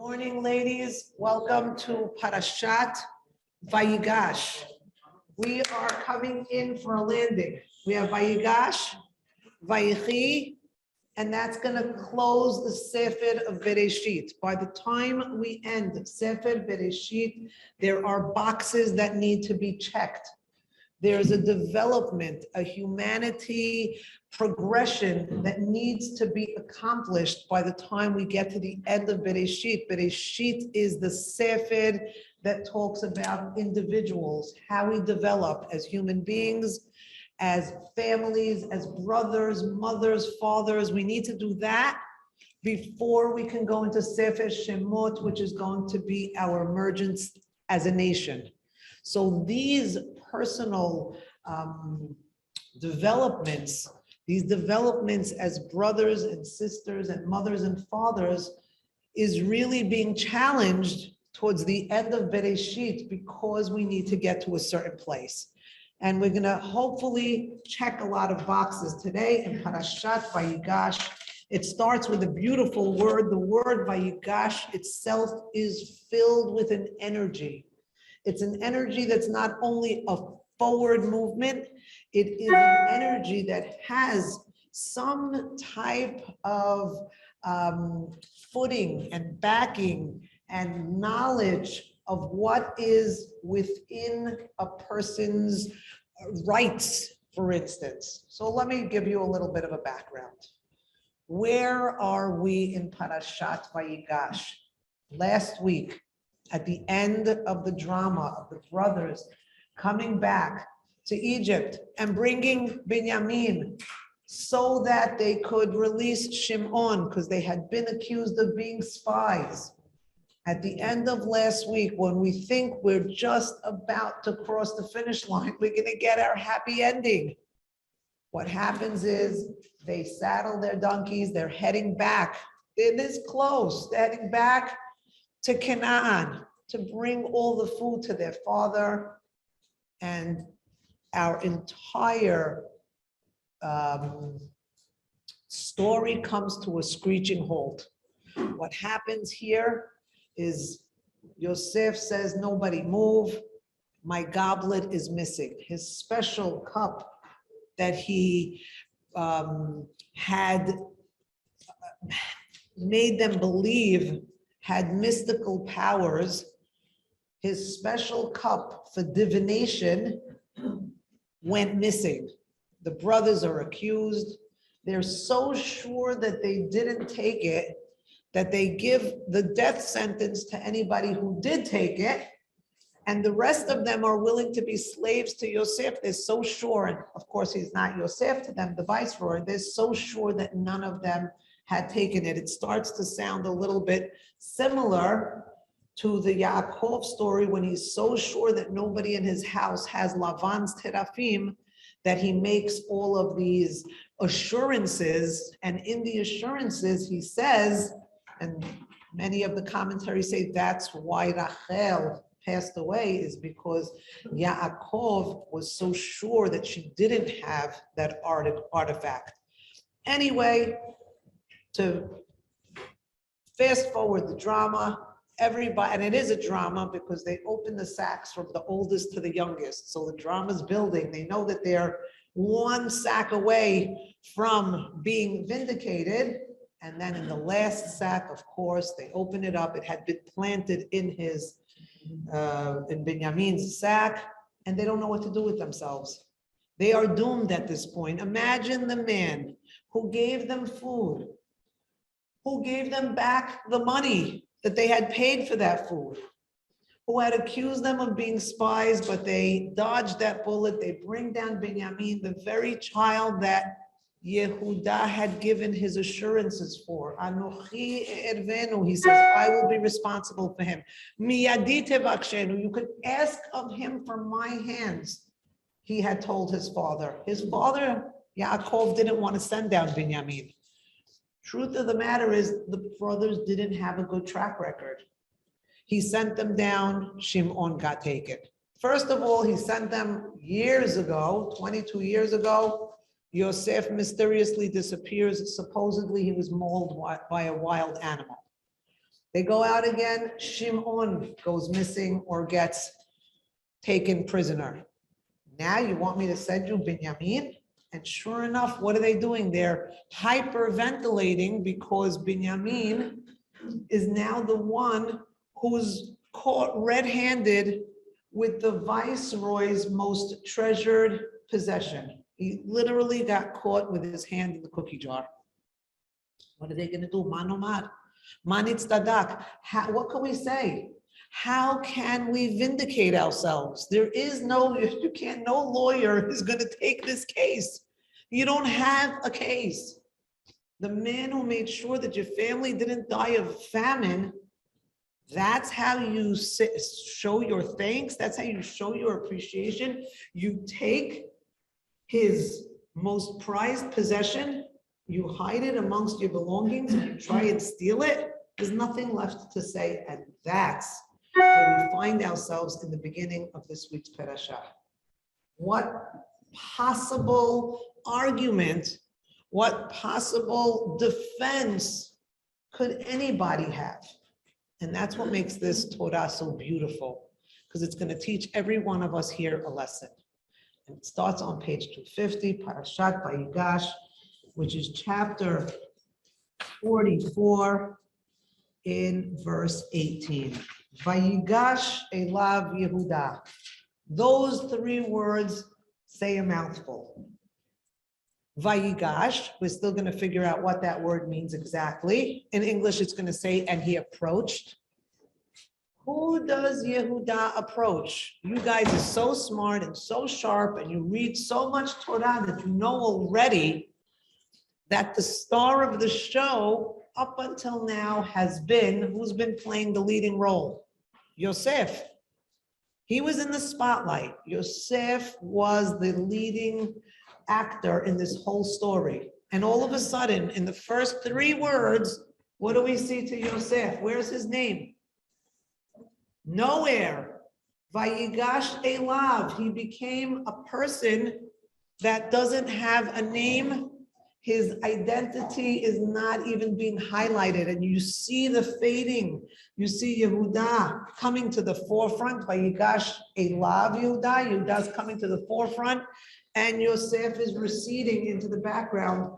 Morning, ladies. Welcome to Parashat Vayigash. We are coming in for a landing. We have Vayigash, Vayichi, and that's going to close the Sefer of Bereshit. By the time we end Sefer Bereshit, there are boxes that need to be checked. There's a development, a humanity progression that needs to be accomplished by the time we get to the end of Bereshit. Bereshit is the Sefer that talks about individuals, how we develop as human beings, as families, as brothers, mothers, fathers. We need to do that before we can go into Sefer Shemot, which is going to be our emergence as a nation. So these personal developments, these developments as brothers and sisters and mothers and fathers is really being challenged towards the end of Bereshit because we need to get to a certain place. And we're going to hopefully check a lot of boxes today in Parashat Vayigash. It starts with a beautiful word. The word Vayigash itself is filled with an energy. It's an energy that's not only a forward movement, it is an energy that has some type of footing and backing and knowledge of what is within a person's rights, for instance. So let me give you a little bit of a background. Where are we in Parashat Vayigash? Last week, at the end of the drama of the brothers coming back to Egypt and bringing Binyamin so that they could release Shimon because they had been accused of being spies. At the end of last week, when we think we're just about to cross the finish line, we're going to get our happy ending. What happens is they saddle their donkeys, they're heading back. They're this close, they're heading back to Canaan to bring all the food to their father, and our entire story comes to a screeching halt. What happens here is Yosef says, nobody move, my goblet is missing. His special cup that he had made them believe had mystical powers, his special cup for divination went missing. The brothers are accused. They're so sure that they didn't take it that they give the death sentence to anybody who did take it, and the rest of them are willing to be slaves to Yosef. They're so sure, and of course he's not Yosef to them, the viceroy. They're so sure that none of them had taken it. It starts to sound a little bit similar to the Yaakov story when he's so sure that nobody in his house has Lavan's terafim that he makes all of these assurances, and in the assurances he says, and many of the commentaries say that's why Rachel passed away, is because Yaakov was so sure that she didn't have that artifact. Anyway, to fast forward the drama, everybody, and it is a drama because they open the sacks from the oldest to the youngest. So the drama's building. They know that they're one sack away from being vindicated. And then in the last sack, of course, they open it up. It had been planted in his, in Binyamin's sack, and they don't know what to do with themselves. They are doomed at this point. Imagine the man who gave them food, who gave them back the money that they had paid for that food, who had accused them of being spies, but they dodged that bullet. They bring down Binyamin, the very child that Yehuda had given his assurances for. Anochi ervenu, he says, I will be responsible for him. Miyadi tevakshenu, you could ask of him from my hands, he had told his father. His father, Yaakov, didn't want to send down Binyamin. Truth of the matter is, the brothers didn't have a good track record. He sent them down, Shimon got taken. First of all, he sent them years ago, 22 years ago. Yosef mysteriously disappears. Supposedly he was mauled by a wild animal. They go out again, Shimon goes missing or gets taken prisoner. Now you want me to send you Binyamin? And sure enough, what are they doing? They're hyperventilating because Binyamin is now the one who's caught red-handed with the viceroy's most treasured possession. He literally got caught with his hand in the cookie jar. What are they going to do? Manomad, manitz dadak. What can we say? How can we vindicate ourselves? There is no, you can't, no lawyer is going to take this case. You don't have a case. The man who made sure that your family didn't die of famine, that's how you show your thanks. That's how you show your appreciation. You take his most prized possession, you hide it amongst your belongings, and you try and steal it. There's nothing left to say, and that's where we find ourselves in the beginning of this week's parasha. What possible argument, what possible defense could anybody have? And that's what makes this Torah so beautiful, because it's going to teach every one of us here a lesson. And it starts on page 250, Parashat Vayigash, which is chapter 44 in verse 18. Vayigash elav Yehuda. Those three words say a mouthful. Vayigash, we're still going to figure out what that word means exactly. In English, it's going to say, and he approached. Who does Yehuda approach? You guys are so smart and so sharp, and you read so much Torah that you know already that the star of the show up until now has been, who's been playing the leading role? Yosef. He was in the spotlight. Yosef was the leading actor in this whole story. And all of a sudden, in the first three words, what do we see to Yosef? Where's his name? Nowhere. Vayigash elav. He became a person that doesn't have a name. His identity is not even being highlighted. And you see the fading. You see Yehuda coming to the forefront. Vayigash elav Yehuda. Yehuda's coming to the forefront. And Yosef is receding into the background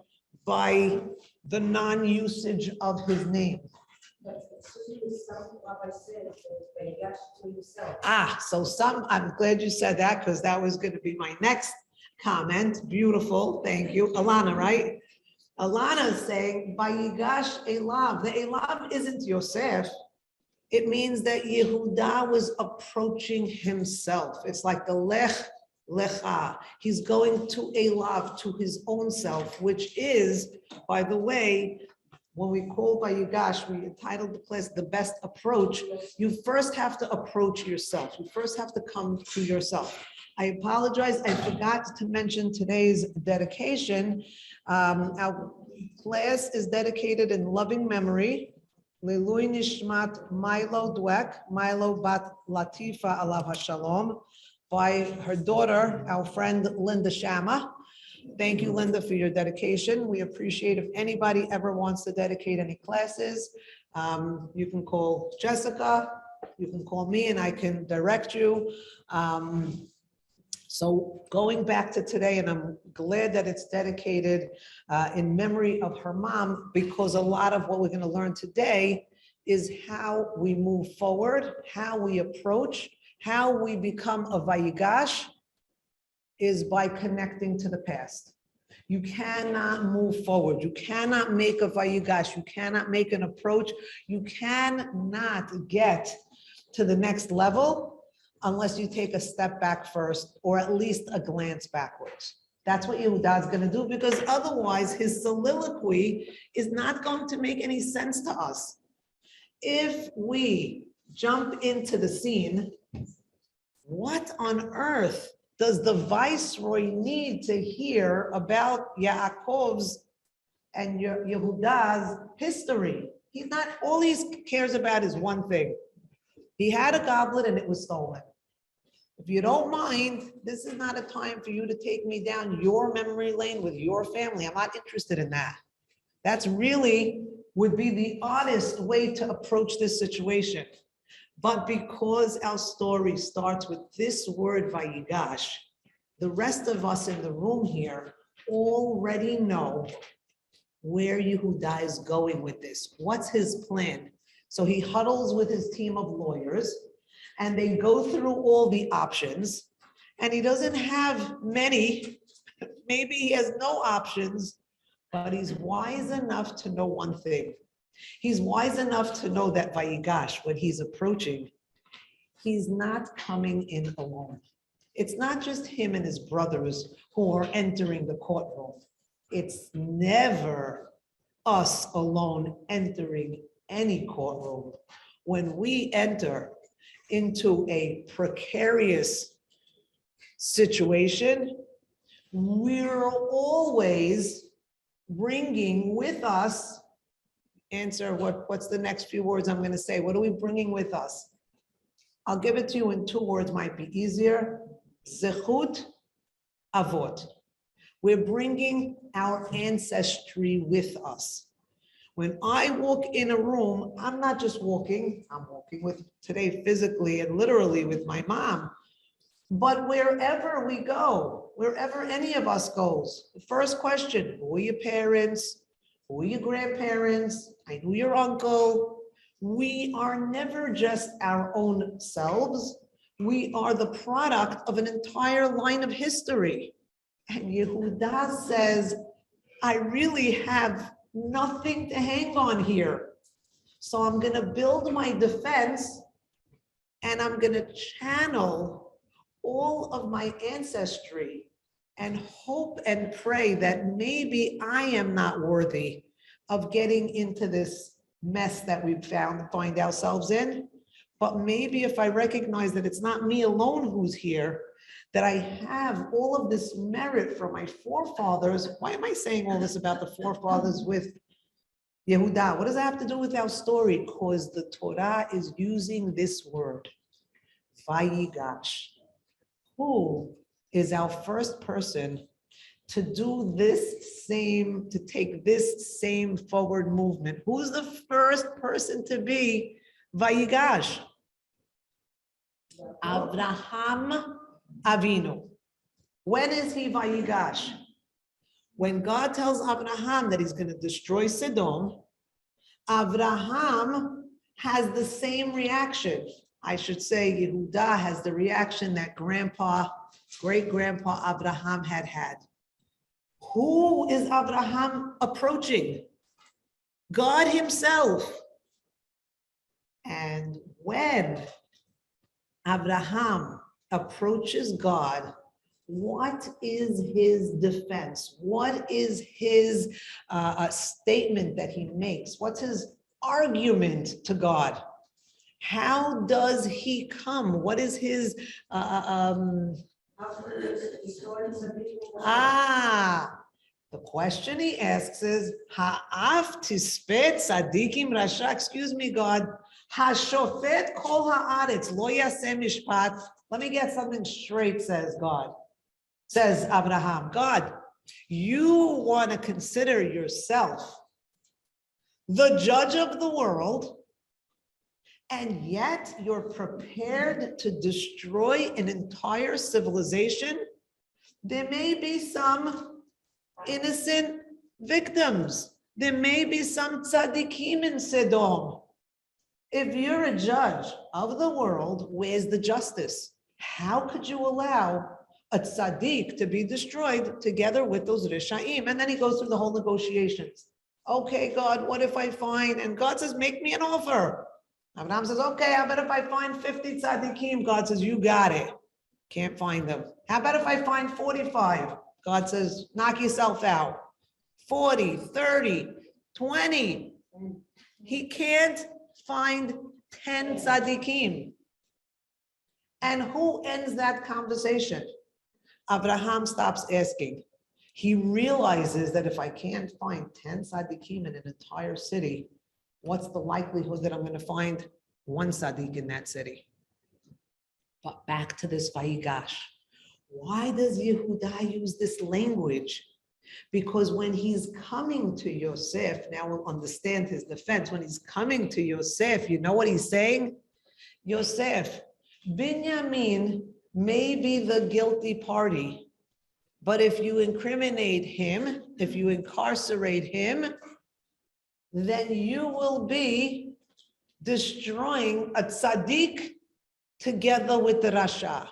by the non-usage of his name. I'm glad you said that, because that was going to be my next comment. Beautiful, thank you. Alana, right? Alana is saying, Vayigash elav. The elav isn't Yosef. It means that Yehuda was approaching himself. It's like the lech lecha. He's going to elav, to his own self, which is, by the way, when we call Vayigash, we entitled the class The Best Approach. You first have to approach yourself. You first have to come to yourself. I apologize, I forgot to mention today's dedication. Our class is dedicated in loving memory. Leilui Nishmat Milo Dweck, Milo Bat Latifa Alav HaShalom, by her daughter, our friend Linda Shama. Thank you, Linda, for your dedication. We appreciate if anybody ever wants to dedicate any classes. You can call Jessica, you can call me, and I can direct you. So going back to today, and I'm glad that it's dedicated in memory of her mom, because a lot of what we're going to learn today is how we move forward, how we approach, how we become a Vayigash, is by connecting to the past. You cannot move forward. You cannot make a Vayigash. You cannot make an approach. You cannot get to the next level unless you take a step back first, or at least a glance backwards. That's what Yehuda is going to do, because otherwise his soliloquy is not going to make any sense to us. If we jump into the scene, what on earth does the viceroy need to hear about Yaakov's and Yehuda's history? He's not, all he cares about is one thing. He had a goblet and it was stolen. If you don't mind, this is not a time for you to take me down your memory lane with your family. I'm not interested in that. That's really would be the honest way to approach this situation. But because our story starts with this word Vayigash, the rest of us in the room here already know where Yehuda is going with this. What's his plan? So he huddles with his team of lawyers and they go through all the options, and he doesn't have many. Maybe he has no options, but he's wise enough to know one thing. He's wise enough to know that Vayigash, when he's approaching, he's not coming in alone. It's not just him and his brothers who are entering the courtroom. It's never us alone entering any courtroom. When we enter into a precarious situation, we're always bringing with us, answer what's the next few words I'm going to say. What are we bringing with us? I'll give it to you in 2 words, might be easier. Zechut avot. We're bringing our ancestry with us. When I walk in a room, I'm not just walking, I'm walking with today physically and literally with my mom. But wherever we go, wherever any of us goes, the first question, who are your parents? Who are your grandparents? I knew your uncle. We are never just our own selves. We are the product of an entire line of history. And Yehuda says, I really have nothing to hang on here. So I'm going to build my defense and I'm going to channel all of my ancestry and hope and pray that maybe I am not worthy of getting into this mess that we've find ourselves in. But maybe if I recognize that it's not me alone who's here, that I have all of this merit from my forefathers. Why am I saying all this about the forefathers with Yehuda? What does that have to do with our story? Because the Torah is using this word, Vayigash. Who is our first person to do this same, to take this same forward movement? Who's the first person to be Vayigash? Abraham Avinu. When is he Vayigash? When God tells Abraham that he's going to destroy Sodom, Abraham has the same reaction. I should say Yehuda has the reaction that great-grandpa Abraham had. Who is Abraham approaching? God himself. And when Abraham approaches God, what is his defense? What is his statement that he makes? What's his argument to God? How does he come? What is his the question he asks is ha'af tispet tzadikim rasha, excuse me, God, ha'shofet kol ha'aretz lo yaseh mishpat. Let me get something straight, says God. Says Abraham, God, you want to consider yourself the judge of the world, and yet you're prepared to destroy an entire civilization? There may be some innocent victims. There may be some tzaddikim in Sodom. If you're a judge of the world, where's the justice? How could you allow a tzaddik to be destroyed together with those rishaim? And then he goes through the whole negotiations. Okay, God, what if I find? And God says, make me an offer. Abraham says, okay, how about if I find 50 tzaddikim? God says, you got it. Can't find them. How about if I find 45? God says, knock yourself out. 40, 30, 20. He can't find 10 tzaddikim. And who ends that conversation? Abraham stops asking. He realizes that if I can't find 10 tzaddikim in an entire city, what's the likelihood that I'm going to find one tzaddik in that city? But back to this Vayigash. Why does Yehuda use this language? Because when he's coming to Yosef, now we'll understand his defense. When he's coming to Yosef, you know what he's saying? Yosef, Binyamin may be the guilty party, but if you incriminate him, if you incarcerate him, then you will be destroying a tzaddik together with the rasha.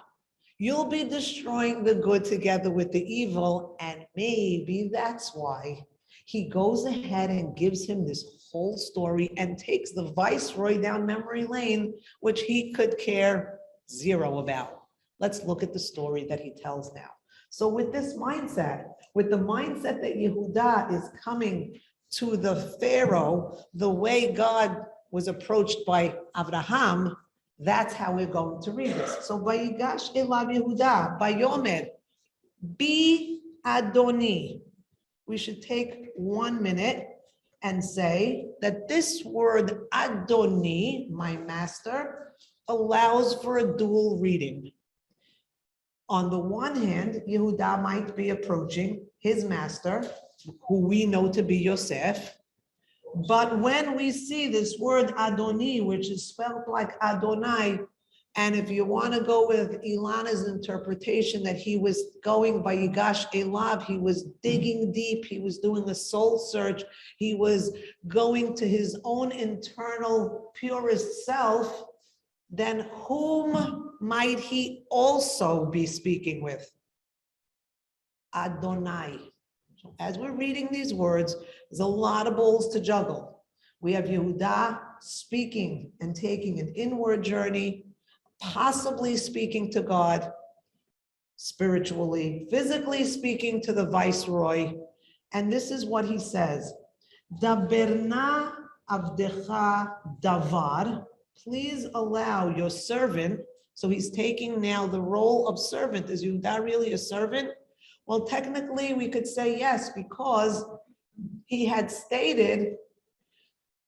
You'll be destroying the good together with the evil, and maybe that's why he goes ahead and gives him this whole story and takes the viceroy down memory lane, which he could care zero about. Let's look at the story that he tells now. So with this mindset, with the mindset that Yehuda is coming to the Pharaoh the way God was approached by Abraham, that's how we're going to read this. So Vayigash elav Yehuda, Vayomer, Bi Adoni. We should take 1 minute and say that this word Adoni, my master, allows for a dual reading. On the one hand, Yehuda might be approaching his master, who we know to be Yosef. But when we see this word Adoni, which is spelled like Adonai, and if you want to go with Ilana's interpretation that he was going by Vayigash elav, he was digging deep, he was doing a soul search, he was going to his own internal purest self, then whom might he also be speaking with? Adonai. So as we're reading these words, there's a lot of balls to juggle. We have Yehuda speaking and taking an inward journey, possibly speaking to God spiritually, physically speaking to the viceroy. And this is what he says. Daberna avdecha davar. Please allow your servant. So he's taking now the role of servant. Is Yehuda really a servant? Well, technically we could say yes, because he had stated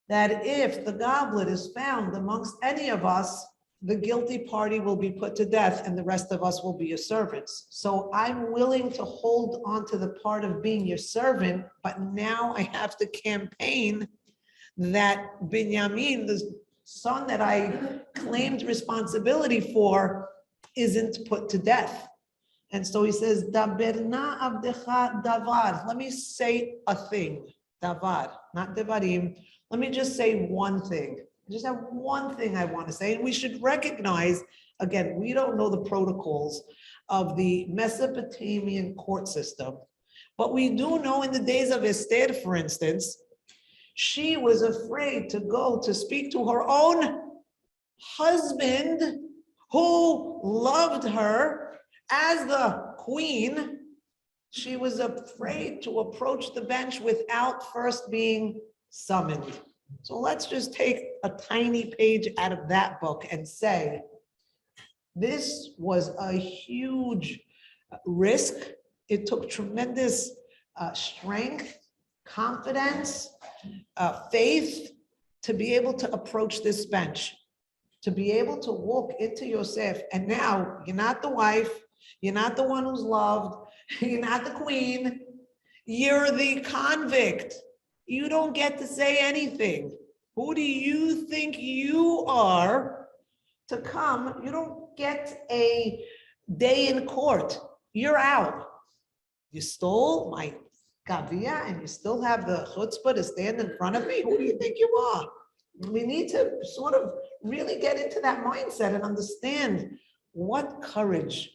that if the goblet is found amongst any of us, the guilty party will be put to death and the rest of us will be your servants. So I'm willing to hold on to the part of being your servant, but now I have to campaign that Binyamin, the son that I claimed responsibility for, isn't put to death. And so he says, Daberna avdecha davar. Let me say a thing. Davar, not devarim. Let me just say one thing. I just have one thing I want to say. And we should recognize, again, we don't know the protocols of the Mesopotamian court system, but we do know in the days of Esther, for instance, she was afraid to go to speak to her own husband who loved her as the queen. She was afraid to approach the bench without first being summoned. So let's just take a tiny page out of that book and say, this was a huge risk. It took tremendous strength, confidence, faith to be able to approach this bench, to be able to walk into Yosef. And now you're not the wife, you're not the one who's loved, you're not the queen, you're the convict. You don't get to say anything. Who do you think you are to come? You don't get a day in court. You're out. You stole my kavia and you still have the chutzpah to stand in front of me? Who do you think you are? We need to sort of really get into that mindset and understand what courage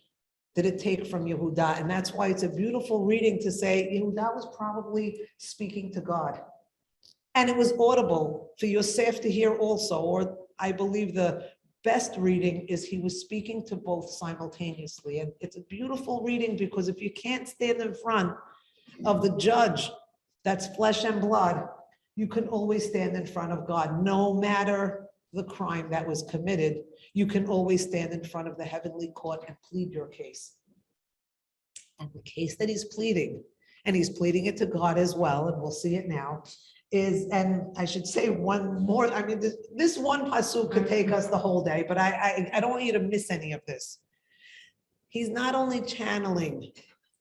did it take from Yehuda. And that's why it's a beautiful reading to say Yehuda was probably speaking to God. And it was audible for Yosef to hear also, or I believe the best reading is he was speaking to both simultaneously. And it's a beautiful reading because if you can't stand in front of the judge that's flesh and blood, you can always stand in front of God. No matter the crime that was committed, you can always stand in front of the heavenly court and plead your case. And the case that he's pleading, and he's pleading it to God as well, and we'll see it now, is, and I should say one more, I mean, this one pasuk could take us the whole day, but I don't want you to miss any of this. He's not only channeling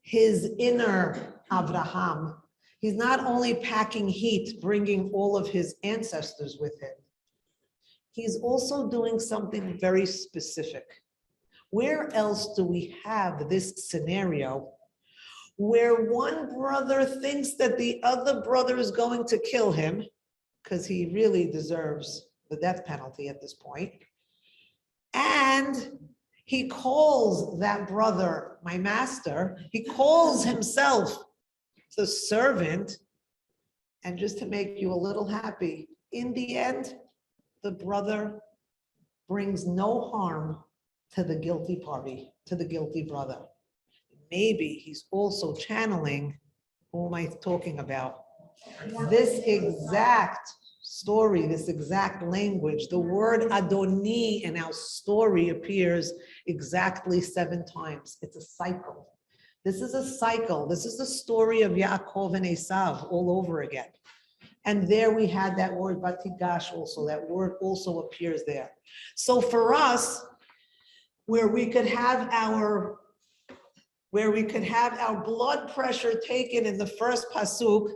his inner Abraham. He's not only packing heat, bringing all of his ancestors with him. He's also doing something very specific. Where else do we have this scenario where one brother thinks that the other brother is going to kill him because he really deserves the death penalty at this point, and he calls that brother my master, he calls himself the servant, and just to make you a little happy, in the end, the brother brings no harm to the guilty party, to the guilty brother. Maybe he's also channeling, who am I talking about? This exact story, this exact language. The word Adoni in our story appears exactly 7 times. It's a cycle. This is a cycle. This is the story of Yaakov and Esav all over again. And there we had that word Vayigash also. That word also appears there. So for us, where we could have our blood pressure taken in the first pasuk,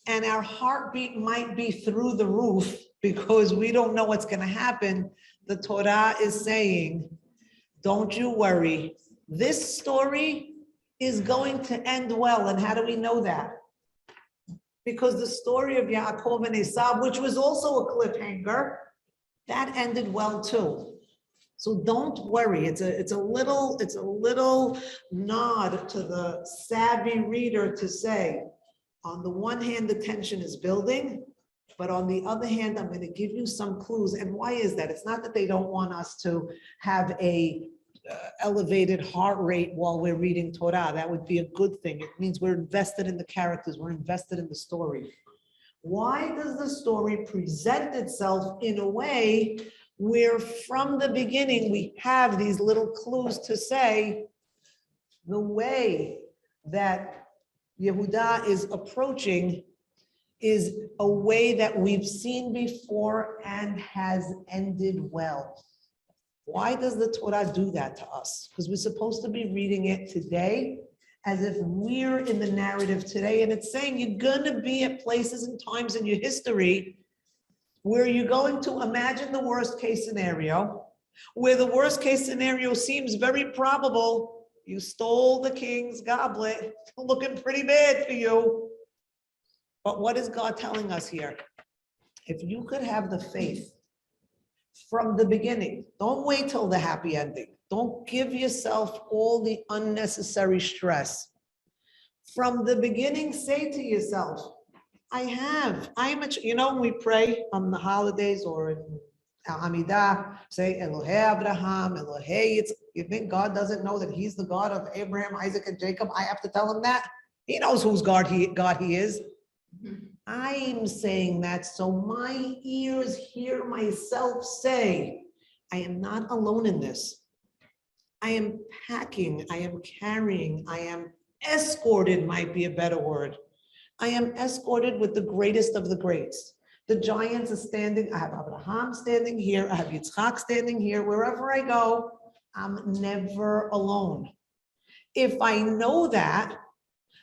and our heartbeat might be through the roof because we don't know what's going to happen, the Torah is saying, don't you worry. This story is going to end well. And how do we know that? Because the story of Yaakov and Esav, which was also a cliffhanger, that ended well too. So don't worry. It's a little nod to the savvy reader to say, on the one hand, the tension is building, but on the other hand, I'm going to give you some clues. And why is that? It's not that they don't want us to have a elevated heart rate while we're reading Torah. That would be a good thing. It means we're invested in the characters. We're invested in the story. Why does the story present itself in a way where from the beginning we have these little clues to say the way that Yehuda is approaching is a way that we've seen before and has ended well? Why does the Torah do that to us? Because we're supposed to be reading it today as if we're in the narrative today. And it's saying you're going to be at places and times in your history where you're going to imagine the worst case scenario, where the worst case scenario seems very probable. You stole the king's goblet, looking pretty bad for you. But what is God telling us here? If you could have the faith from the beginning, don't wait till the happy ending. Don't give yourself all the unnecessary stress. From the beginning, say to yourself, when we pray on the holidays or in Amidah, say Elohei Abraham, Elohei Yitzchak. You think God doesn't know that he's the God of Abraham, Isaac, and Jacob? I have to tell him that? He knows whose God he is. I'm saying that so my ears hear myself say, I am not alone in this. I am packing, I am carrying, I am escorted, might be a better word. I am escorted with the greatest of the greats. The giants are standing. I have Abraham standing here. I have Yitzchak standing here. Wherever I go, I'm never alone. If I know that,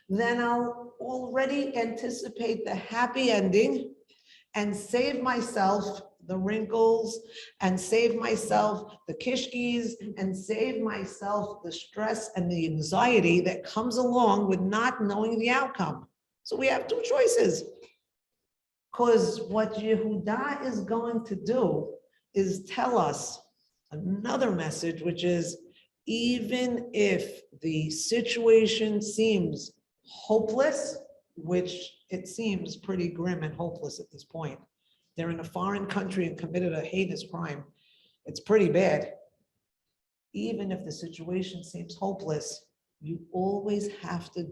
then I'll already anticipate the happy ending and save myself the wrinkles and save myself the kishkis and save myself the stress and the anxiety that comes along with not knowing the outcome. So we have 2 choices. Because what Yehuda is going to do is tell us another message, which is even if the situation seems hopeless, which it seems pretty grim and hopeless at this point. They're in a foreign country and committed a heinous crime. It's pretty bad. Even if the situation seems hopeless, you always have to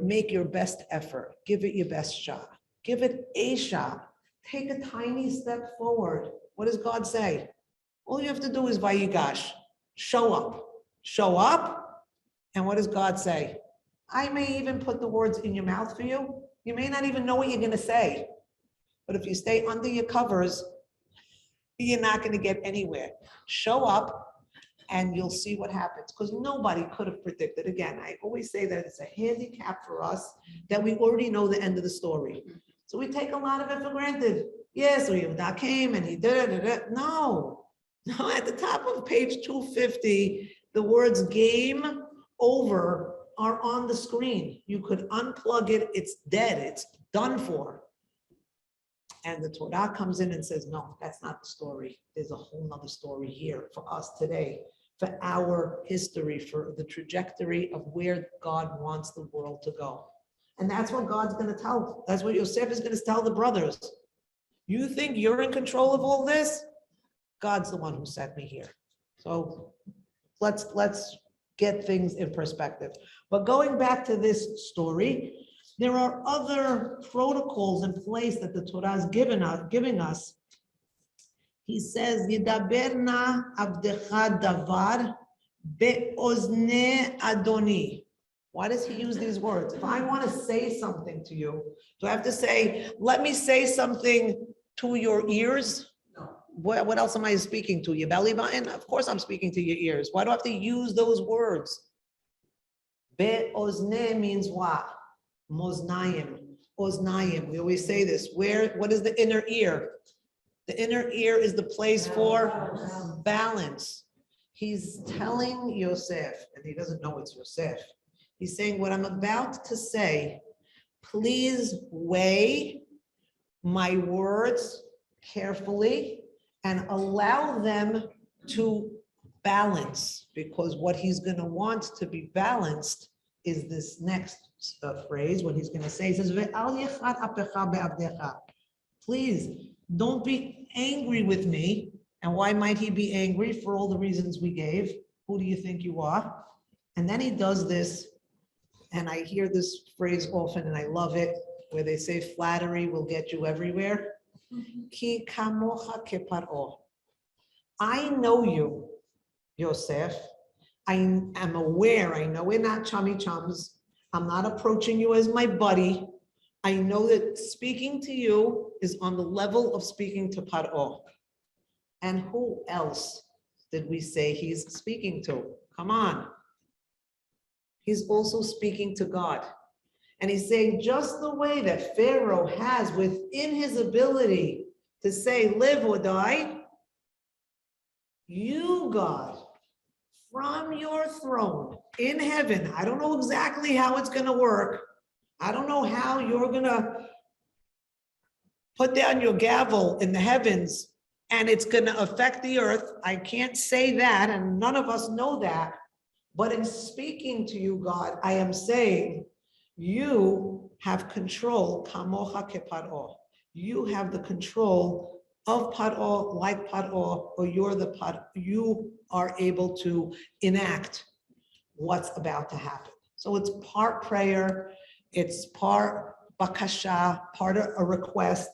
make your best effort. Give it your best shot. Give it a shot. Take a tiny step forward. What does God say? All you have to do is Vayigash. Show up. Show up. And what does God say? I may even put the words in your mouth for you. You may not even know what you're going to say. But if you stay under your covers, you're not going to get anywhere. Show up and you'll see what happens, because nobody could have predicted. Again, I always say that it's a handicap for us that we already know the end of the story. So we take a lot of it for granted. Yes, Yehuda came and he did it. No, at the top of page 250, the words game over are on the screen. You could unplug it, it's dead, it's done for. And the Torah comes in and says, no, that's not the story. There's a whole nother story here for us today, for our history, for the trajectory of where God wants the world to go. And that's what God's going to tell. That's what Yosef is going to tell the brothers. You think you're in control of all this? God's the one who sent me here. So let's get things in perspective. But going back to this story, there are other protocols in place that the Torah is giving us. He says, Yidaberna avdecha davar be'ozne adoni. Why does he use these words? If I want to say something to you, do I have to say, let me say something to your ears? No. What else am I speaking to? Your belly button? Of course I'm speaking to your ears. Why do I have to use those words? Be'ozne means what? Moznayim. Oznayim. We always say this. What is the inner ear? The inner ear is the place for balance. He's telling Yosef, and he doesn't know it's Yosef. He's saying, what I'm about to say, please weigh my words carefully and allow them to balance, because what he's going to want to be balanced is this next phrase, what he's going to say. He says, please don't be angry with me. And why might he be angry? For all the reasons we gave. Who do you think you are? And then he does this. And I hear this phrase often, and I love it, where they say flattery will get you everywhere. Ki kamocha keparo. I know you, Yosef. I am aware. I know we're not chummy chums. I'm not approaching you as my buddy. I know that speaking to you is on the level of speaking to Paro. And who else did we say he's speaking to? Come on. He's also speaking to God. And he's saying just the way that Pharaoh has within his ability to say, live or die, you, God, from your throne in heaven, I don't know exactly how it's going to work. I don't know how you're going to put down your gavel in the heavens and it's going to affect the earth. I can't say that, and none of us know that. But in speaking to you, God, I am saying you have control, kamocha keparo. You have the control of Paro, like Paro, or you're the Paro. You are able to enact what's about to happen. So it's part prayer, it's part bakasha, part of a request.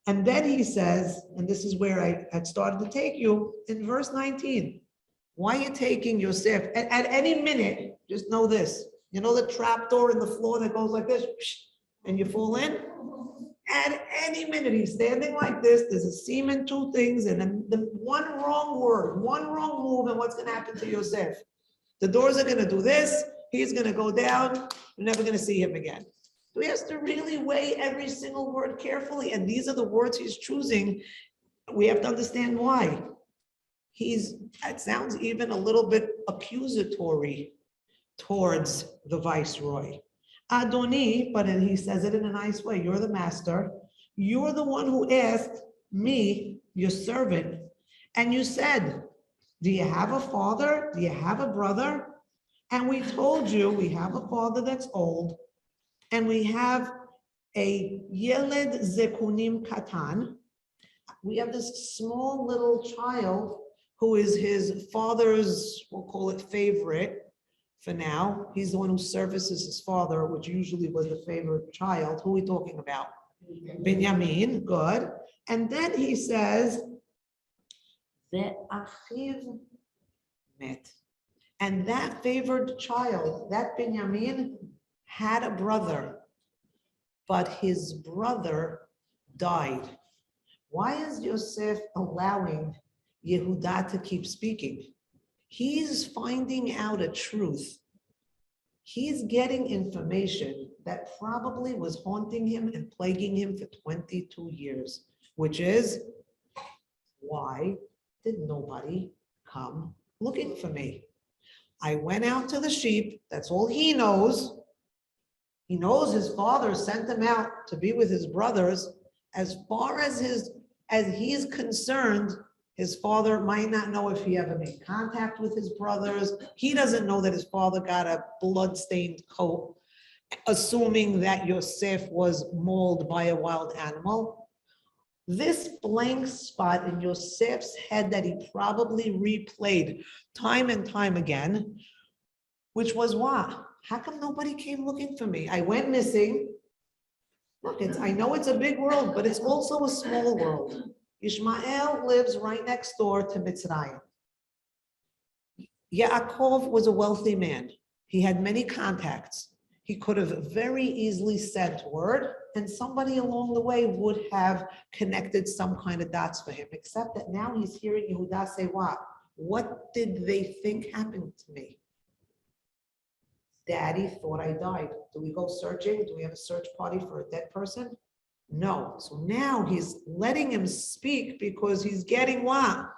And then he says, and this is where I had started to take you, in verse 19. Why are you taking Yosef? At any minute, just know this. You know the trap door in the floor that goes like this, and you fall in? At any minute, he's standing like this. There's a seam in two things, and then the one wrong word, one wrong move, and what's going to happen to Yosef? The doors are going to do this. He's going to go down. You're never going to see him again. So he has to really weigh every single word carefully, and these are the words he's choosing. We have to understand why. It sounds even a little bit accusatory towards the viceroy. Adoni, but he says it in a nice way. You're the master. You're the one who asked me, your servant, and you said, do you have a father? Do you have a brother? And we told you we have a father that's old, and we have a Yeled Zekunim Katan. We have this small little child who is his father's, we'll call it favorite for now. He's the one who services his father, which usually was the favorite child. Who are we talking about? Binyamin, good. And then he says, Ve'achiv met. And that favored child, that Binyamin, had a brother, but his brother died. Why is Yosef allowing Yehuda to keep speaking? He's finding out a truth. He's getting information that probably was haunting him and plaguing him for 22 years, which is, why did nobody come looking for me? I went out to the sheep. That's all he knows. He knows his father sent him out to be with his brothers. As far as he's concerned, his father might not know if he ever made contact with his brothers. He doesn't know that his father got a blood-stained coat, assuming that Yosef was mauled by a wild animal. This blank spot in Yosef's head that he probably replayed time and time again, which was why? How come nobody came looking for me? I went missing. Look, I know it's a big world, but it's also a small world. Ishmael lives right next door to Mitzrayim. Yaakov was a wealthy man. He had many contacts. He could have very easily sent word, and somebody along the way would have connected some kind of dots for him, except that now he's hearing Yehuda say, what? What did they think happened to me? Daddy thought I died. Do we go searching? Do we have a search party for a dead person? No. So now he's letting him speak because he's getting what?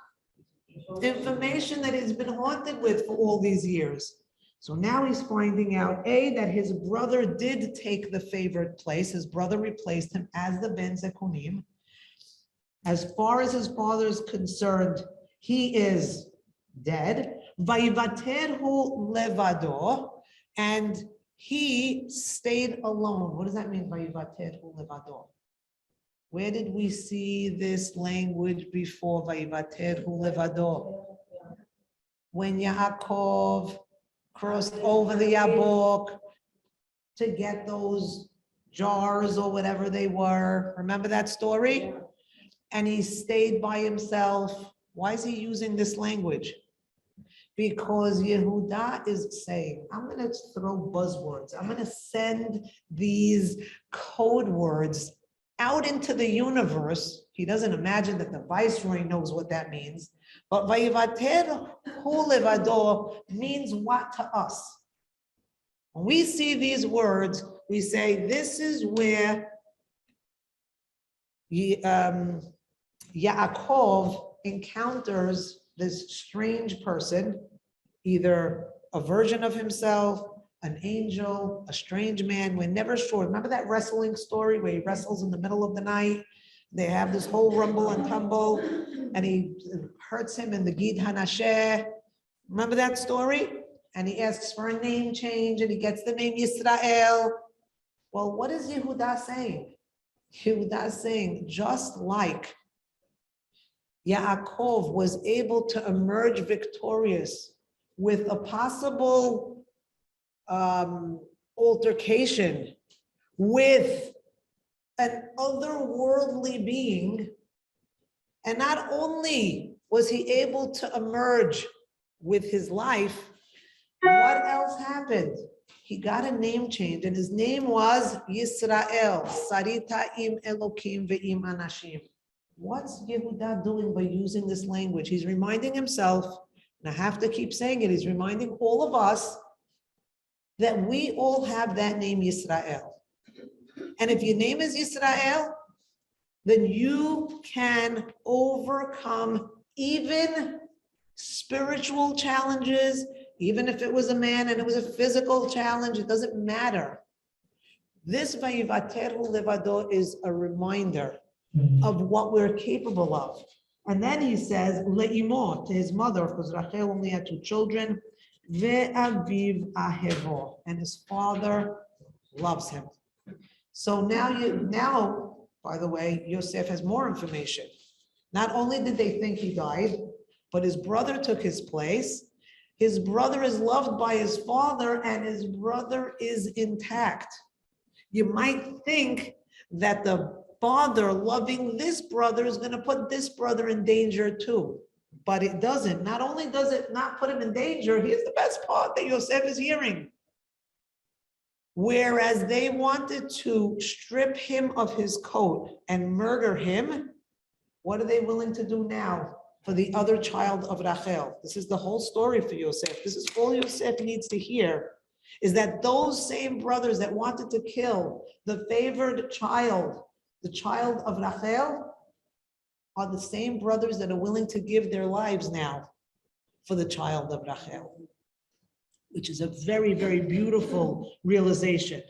Information that he's been haunted with for all these years. So now he's finding out, A, that his brother did take the favored place. His brother replaced him as the Ben Zekunim. As far as his father is concerned, he is dead. Vayivaterhu levado. And he stayed alone. What does that mean, Vayivaterhu levado? Where did we see this language before, Vayivaterhu levado? When Yaakov crossed over the Yabok to get those jars or whatever they were. Remember that story? And he stayed by himself. Why is he using this language? Because Yehuda is saying, I'm going to throw buzzwords. I'm going to send these code words out into the universe. He doesn't imagine that the viceroy knows what that means. But Vayivater hu levado means what to us? When we see these words, we say, this is where Yaakov encounters this strange person, either a version of himself, an angel, a strange man. We're never sure. Remember that wrestling story where he wrestles in the middle of the night? They have this whole rumble and tumble, and he hurts him in the Gid Hanasheh. Remember that story? And he asks for a name change, and he gets the name Yisrael. Well, what is Yehuda saying? Yehuda is saying, just like Yaakov was able to emerge victorious with a possible altercation with an otherworldly being, and not only was he able to emerge with his life, what else happened? He got a name change, and his name was Yisrael, Sarita im Elokim ve'im Anashim. What's Yehuda doing by using this language? He's reminding himself, and I have to keep saying it, he's reminding all of us that we all have that name Yisrael. And if your name is Yisrael, then you can overcome even spiritual challenges, even if it was a man and it was a physical challenge, it doesn't matter. This Vayivaterhu levado is a reminder of what we're capable of. And then he says, Le'imo, to his mother, because Rachel only had 2 children, Ve'aviv ahevo, and his father loves him. So now, by the way, Yosef has more information. Not only did they think he died, but his brother took his place. His brother is loved by his father, and his brother is intact. You might think that the father loving this brother is going to put this brother in danger too, but it doesn't. Not only does it not put him in danger, here's the best part that Yosef is hearing. Whereas they wanted to strip him of his coat and murder him, what are they willing to do now? for the other child of Rachel. This is the whole story for Yosef. This is all Yosef needs to hear, is that those same brothers that wanted to kill the favored child, the child of Rachel, are the same brothers that are willing to give their lives now for the child of Rachel, which is a very, very beautiful realization.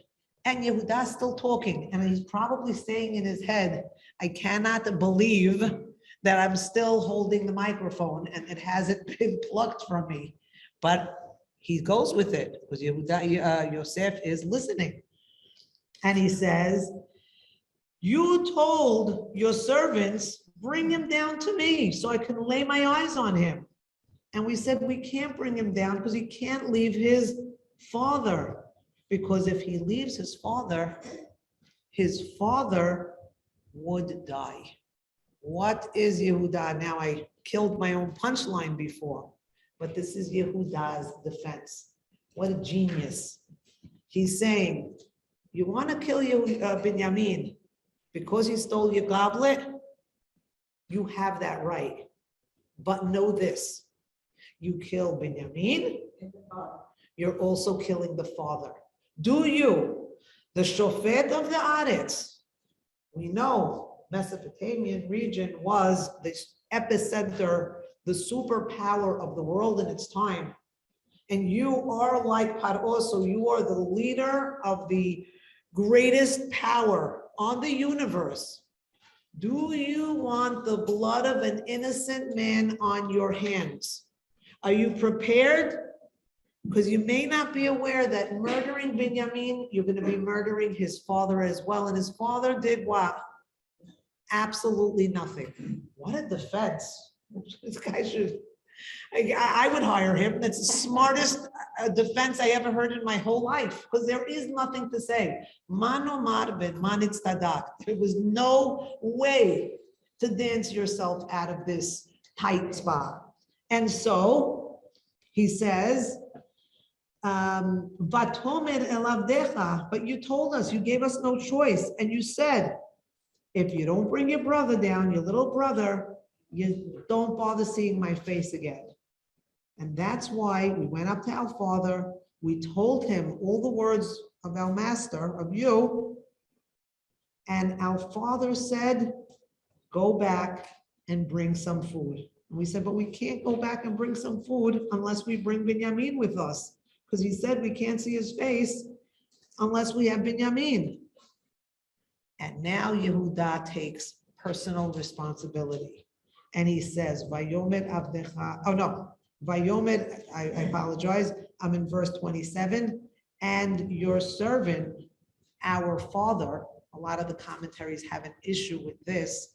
And Yehuda's still talking, and he's probably saying in his head, I cannot believe that I'm still holding the microphone and it hasn't been plucked from me. But he goes with it because Yosef is listening. And he says, you told your servants, bring him down to me so I can lay my eyes on him. And we said, we can't bring him down because he can't leave his father. Because if he leaves his father would die. What is Yehuda? Now I killed my own punchline before, but this is Yehuda's defense. What a genius. He's saying, you want to kill Binyamin because he stole your goblet? You have that right. But know this, you kill Binyamin, you're also killing the father. Do you, the shofet of the Aretz, we know Mesopotamian region was the epicenter, the superpower of the world in its time. And you are like Paro, so you are the leader of the greatest power on the universe. Do you want the blood of an innocent man on your hands? Are you prepared? Because you may not be aware that murdering Binyamin, you're going to be murdering his father as well. And his father did what? Absolutely nothing. What a defense. This guy should, I would hire him. That's the smartest defense I ever heard in my whole life, because there is nothing to say. Mano marben, manitz tadak. There was no way to dance yourself out of this tight spot. And so he says, Vatomer elavdecha, but you told us, you gave us no choice. And you said, if you don't bring your brother down, your little brother, you don't bother seeing my face again. And that's why we went up to our father. We told him all the words of our master, of you. And our father said, go back and bring some food. And we said, but we can't go back and bring some food unless we bring Binyamin with us. Because he said we can't see his face unless we have Binyamin. And now Yehuda takes personal responsibility. And he says, Vayomer Abdecha, oh no, Vayomer, I apologize, I'm in verse 27. And your servant, our father, a lot of the commentaries have an issue with this,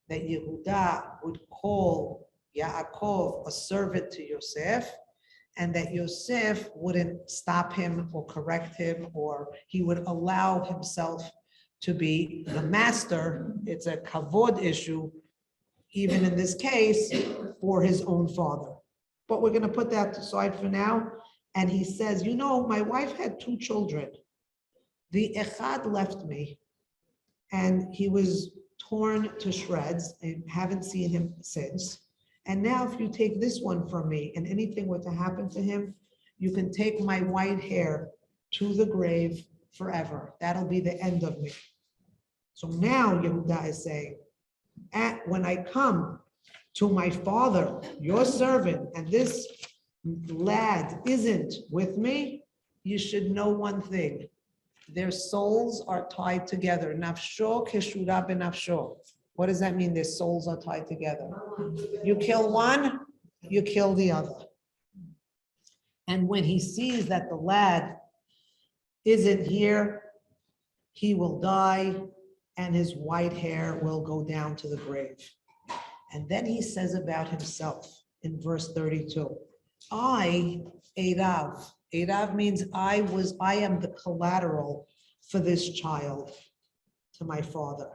that Yehuda would call Yaakov a servant to Yosef, and that Yosef wouldn't stop him or correct him, or he would allow himself to be the master. It's a kavod issue, even in this case, for his own father. But we're going to put that aside for now. And he says, you know, my wife had 2 children. The echad left me, and he was torn to shreds. I haven't seen him since. And now if you take this one from me and anything were to happen to him, you can take my white hair to the grave forever. That'll be the end of me. So now Yehuda is saying, when I come to my father, your servant, and this lad isn't with me, you should know one thing. Their souls are tied together. Nafsho keshura benafsho. What does that mean? Their souls are tied together. You kill one, you kill the other. And when he sees that the lad isn't here, he will die, and his white hair will go down to the grave. And then he says about himself in verse 32, I, Eirav. Eirav means I am the collateral for this child to my father.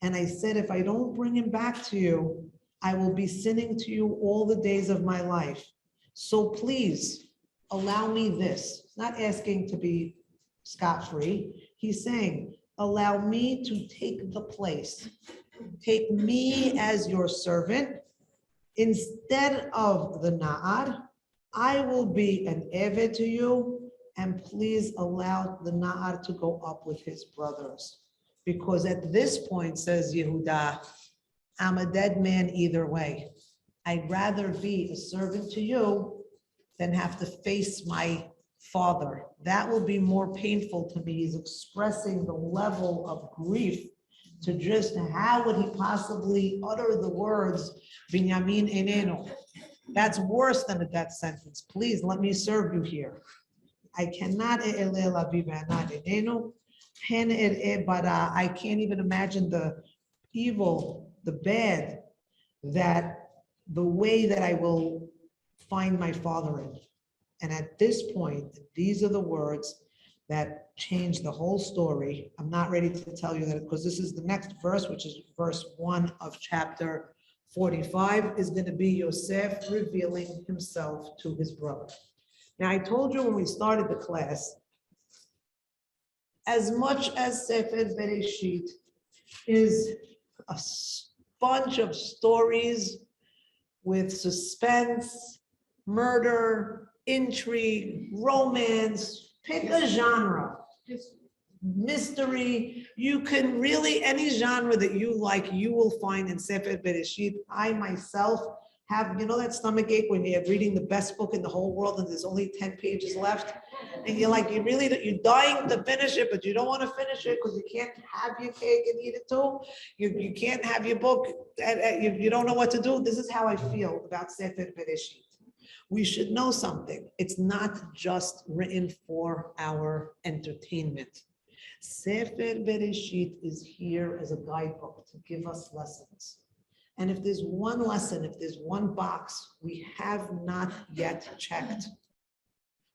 And I said, if I don't bring him back to you, I will be sinning to you all the days of my life. So please allow me this. He's not asking to be scot-free. He's saying, allow me to take the place. Take me as your servant, Instead of the Na'ar, I will be an Eved to you, and please allow the Na'ar to go up with his brothers. Because at this point, says Yehuda, I'm a dead man either way. I'd rather be a servant to you than have to face my father. That will be more painful to me. He's expressing the level of grief to just how would he possibly utter the words, Binyamin Eneno. That's worse than a death sentence. Please let me serve you here. I cannot, but I can't even imagine the evil, the bad, that the way that I will find my father in. And at this point, these are the words that change the whole story. I'm not ready to tell you that because this is the next verse, which is verse 1 of chapter 45, is going to be Yosef revealing himself to his brother. Now, I told you when we started the class, as much as Sefer Bereshit is a bunch of stories with suspense, murder, intrigue, romance, pick a genre, mystery. You can really, any genre that you like, you will find in Sefer Bereshit. I myself have, that stomach ache when you're reading the best book in the whole world and there's only 10 pages left. And you're like, you're dying to finish it, but you don't want to finish it because you can't have your cake and eat it too. You can't have your book, you don't know what to do. This is how I feel about Sefer Bereshit. We should know something. It's not just written for our entertainment. Sefer Bereshit is here as a guidebook to give us lessons. And if there's one lesson, if there's one box we have not yet checked,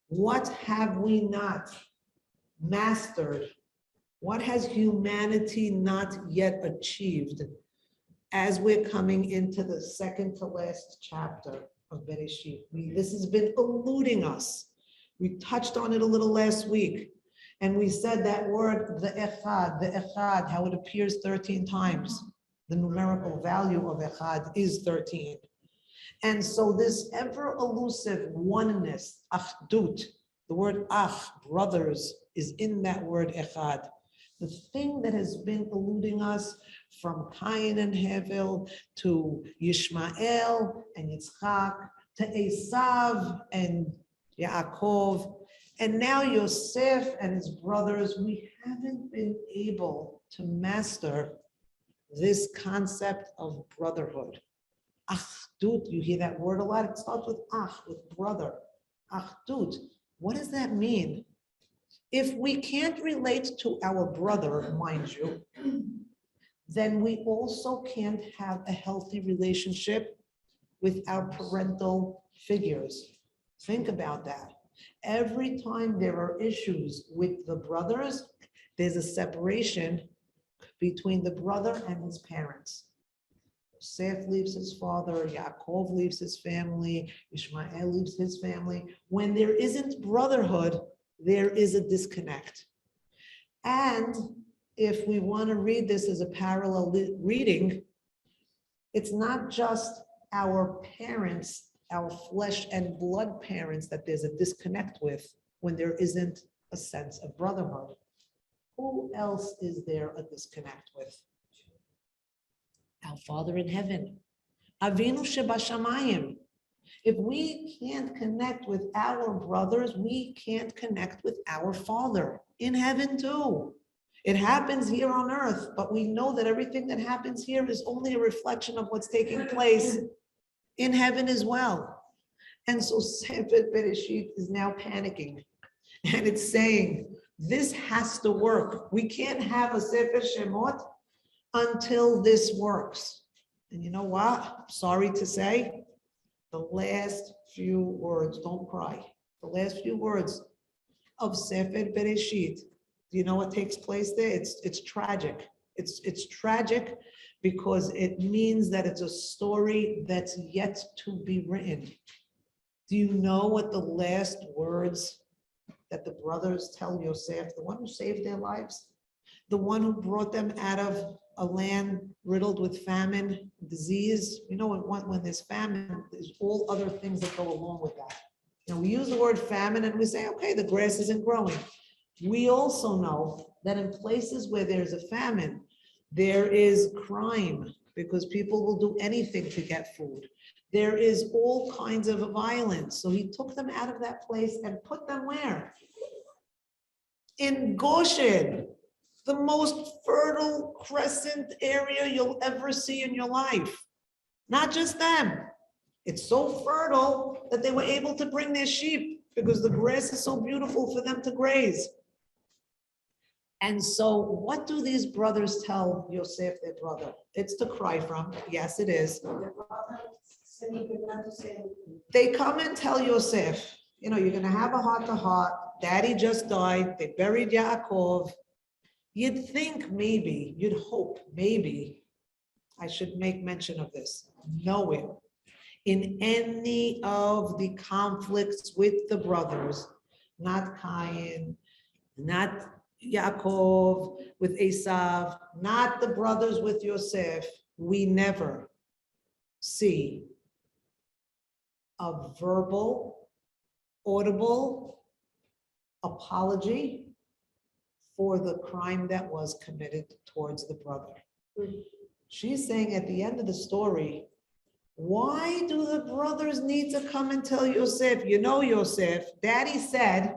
what have we not mastered? What has humanity not yet achieved as we're coming into the second to last chapter of Bereshit? This has been eluding us. We touched on it a little last week. And we said that word, the echad, how it appears 13 times. The numerical value of echad is 13. And so this ever elusive oneness, achdut, the word ach, brothers, is in that word echad. The thing that has been eluding us from Cain and Hevel to Yishmael and Yitzchak to Esav and Yaakov, and now Yosef and his brothers, we haven't been able to master this concept of brotherhood. Achdut, you hear that word a lot. It starts with ach, with brother. Achdut, what does that mean? If we can't relate to our brother, mind you, then we also can't have a healthy relationship with our parental figures. Think about that. Every time there are issues with the brothers, there's a separation between the brother and his parents. Yosef leaves his father, Yaakov leaves his family, Ishmael leaves his family. When there isn't brotherhood, there is a disconnect. And if we want to read this as a parallel reading, it's not just our parents, our flesh and blood parents that there's a disconnect with when there isn't a sense of brotherhood. Who else is there a disconnect with? Our Father in heaven. Avinu shebashamayim. If we can't connect with our brothers, we can't connect with our Father in heaven too. It happens here on earth, but we know that everything that happens here is only a reflection of what's taking place in heaven as well. And so Sefer Bereshit is now panicking and it's saying, this has to work. We can't have a Sefer Shemot until this works. And you know what? I'm sorry to say, the last few words, don't cry. The last few words of Sefer Bereshit, do you know what takes place there? It's tragic. It's tragic because it means that it's a story that's yet to be written. Do you know what the last words that the brothers tell Yosef, the one who saved their lives, the one who brought them out a land riddled with famine, disease. You know, when there's famine, there's all other things that go along with that. You know, we use the word famine and we say, okay, the grass isn't growing. We also know that in places where there's a famine, there is crime because people will do anything to get food. There is all kinds of violence. So he took them out of that place and put them where? In Goshen, the most fertile crescent area you'll ever see in your life. Not just them. It's so fertile that they were able to bring their sheep because the grass is so beautiful for them to graze. And so what do these brothers tell Yosef, their brother? It's to cry from. Yes, it is. They come and tell Yosef, you know, you're going to have a heart-to-heart. Daddy just died. They buried Yaakov. You'd think maybe, you'd hope maybe, I should make mention of this, nowhere in any of the conflicts with the brothers, not Cain, not Yaakov with Esav, not the brothers with Yosef, we never see a verbal, audible apology for the crime that was committed towards the brother. She's saying at the end of the story, why do the brothers need to come and tell Yosef? You know, Yosef, Daddy said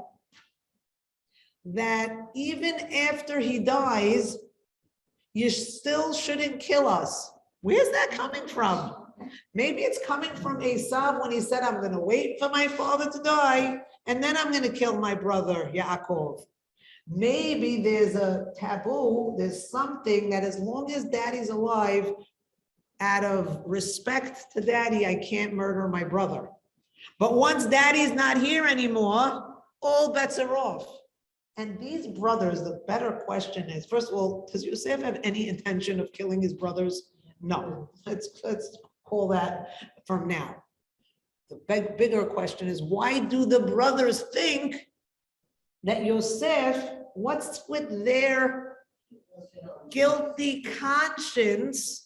that even after he dies, you still shouldn't kill us. Where's that coming from? Maybe it's coming from Esav when he said, I'm going to wait for my father to die, and then I'm going to kill my brother, Yaakov. Maybe there's a taboo, there's something that as long as daddy's alive, out of respect to daddy, I can't murder my brother. But once daddy's not here anymore, all bets are off. And these brothers, the better question is, first of all, does Yosef have any intention of killing his brothers? No, let's call that from now. The bigger question is, why do the brothers think that Yosef, what's with their guilty conscience?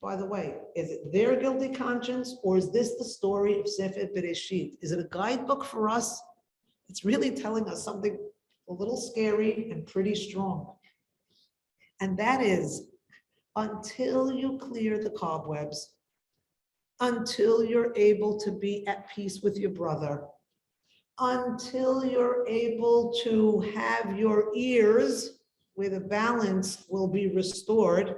By the way, is it their guilty conscience or is this the story of Sefer Bereshit? Is it a guidebook for us? It's really telling us something a little scary and pretty strong. And that is, until you clear the cobwebs, until you're able to be at peace with your brother, until you're able to have your ears where the balance will be restored,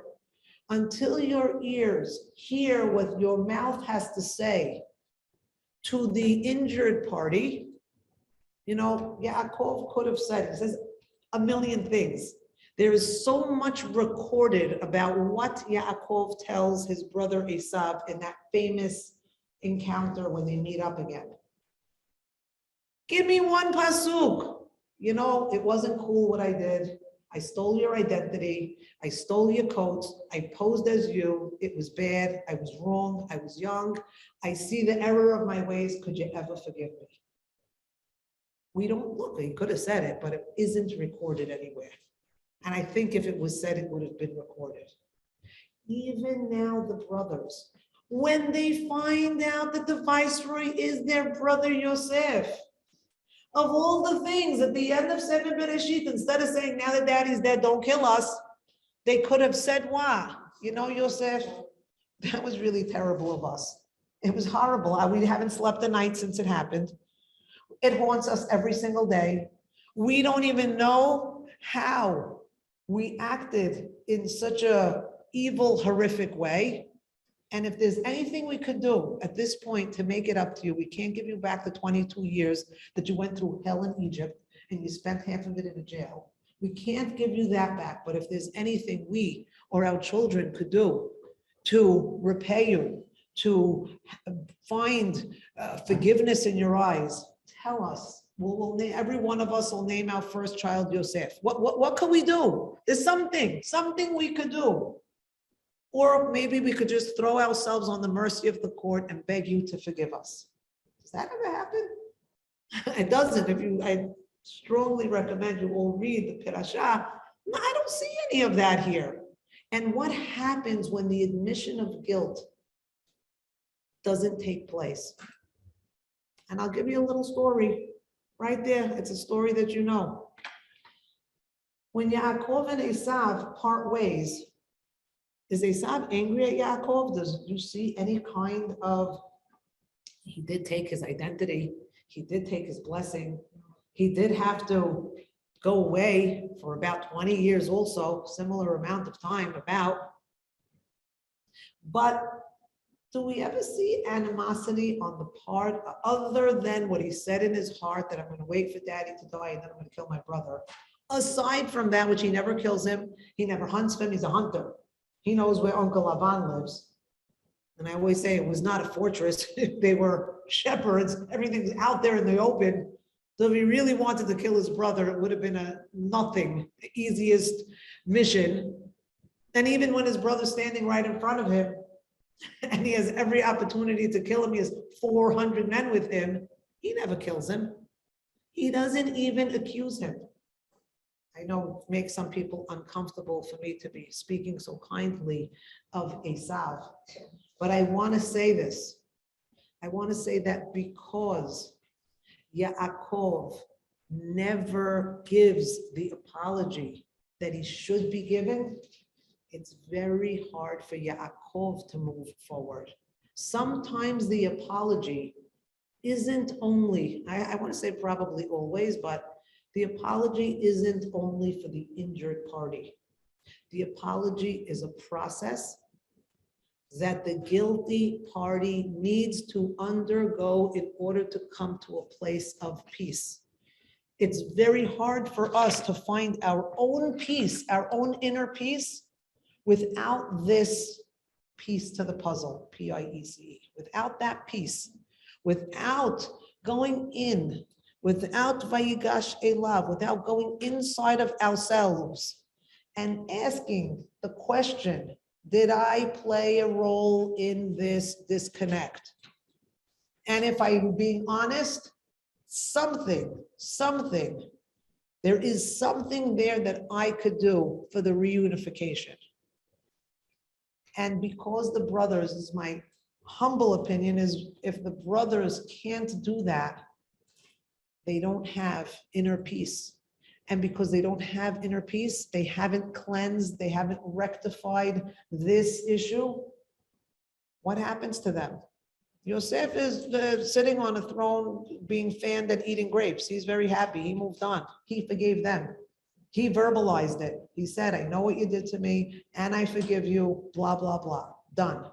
until your ears hear what your mouth has to say to the injured party. You know, Yaakov could have said, he says a million things. There is so much recorded about what Yaakov tells his brother Esav in that famous encounter when they meet up again. Give me one pasuk. You know, it wasn't cool what I did. I stole your identity. I stole your coat. I posed as you. It was bad. I was wrong. I was young. I see the error of my ways. Could you ever forgive me? We don't look. He could have said it, but it isn't recorded anywhere. And I think if it was said, it would have been recorded. Even now, the brothers, when they find out that the viceroy is their brother Yosef, of all the things at the end of Sefer Bereshit, instead of saying, now that daddy's dead, don't kill us, they could have said, wow, you know, Yosef, that was really terrible of us. It was horrible. We haven't slept a night since it happened. It haunts us every single day. We don't even know how we acted in such a evil, horrific way. And if there's anything we could do at this point to make it up to you, we can't give you back the 22 years that you went through hell in Egypt and you spent half of it in a jail. We can't give you that back. But if there's anything we or our children could do to repay you, to find forgiveness in your eyes, tell us. Every one of us will name our first child Yosef. What can we do? There's something we could do. Or maybe we could just throw ourselves on the mercy of the court and beg you to forgive us. Does that ever happen? It doesn't. I strongly recommend you all read the Pirashah No, I don't see any of that here. And what happens when the admission of guilt doesn't take place? And I'll give you a little story right there. It's a story that you know. When Yaakov and Esav part ways, is Esav angry at Yaakov? Does you see any kind of, he did take his identity, he did take his blessing, he did have to go away for about 20 years also, similar amount of time about. But do we ever see animosity on the part, other than what he said in his heart, that I'm going to wait for daddy to die and then I'm going to kill my brother? Aside from that, which he never kills him, he never hunts him, he's a hunter. He knows where Uncle Laban lives. And I always say it was not a fortress. They were shepherds. Everything's out there in the open. So if he really wanted to kill his brother, it would have been a nothing, the easiest mission. And even when his brother's standing right in front of him, and he has every opportunity to kill him, he has 400 men with him, he never kills him. He doesn't even accuse him. I know it makes some people uncomfortable for me to be speaking so kindly of Esav, but I want to say this. I want to say that because Yaakov never gives the apology that he should be given, it's very hard for Yaakov to move forward. Sometimes the apology isn't only, I want to say probably always, but the apology isn't only for the injured party. The apology is a process that the guilty party needs to undergo in order to come to a place of peace. It's very hard for us to find our own peace, our own inner peace, without this piece to the puzzle, P-I-E-C-E, without that piece, without going in, without Vayigash Elav, without going inside of ourselves and asking the question, did I play a role in this disconnect? And if I'm being honest, there is something there that I could do for the reunification. And because the brothers, is my humble opinion, is if the brothers can't do that, they don't have inner peace. And because they don't have inner peace, they haven't cleansed, they haven't rectified this issue. What happens to them? Yosef is sitting on a throne being fanned and eating grapes. He's very happy. He moved on. He forgave them. He verbalized it. He said, I know what you did to me and I forgive you, blah, blah, blah. Done.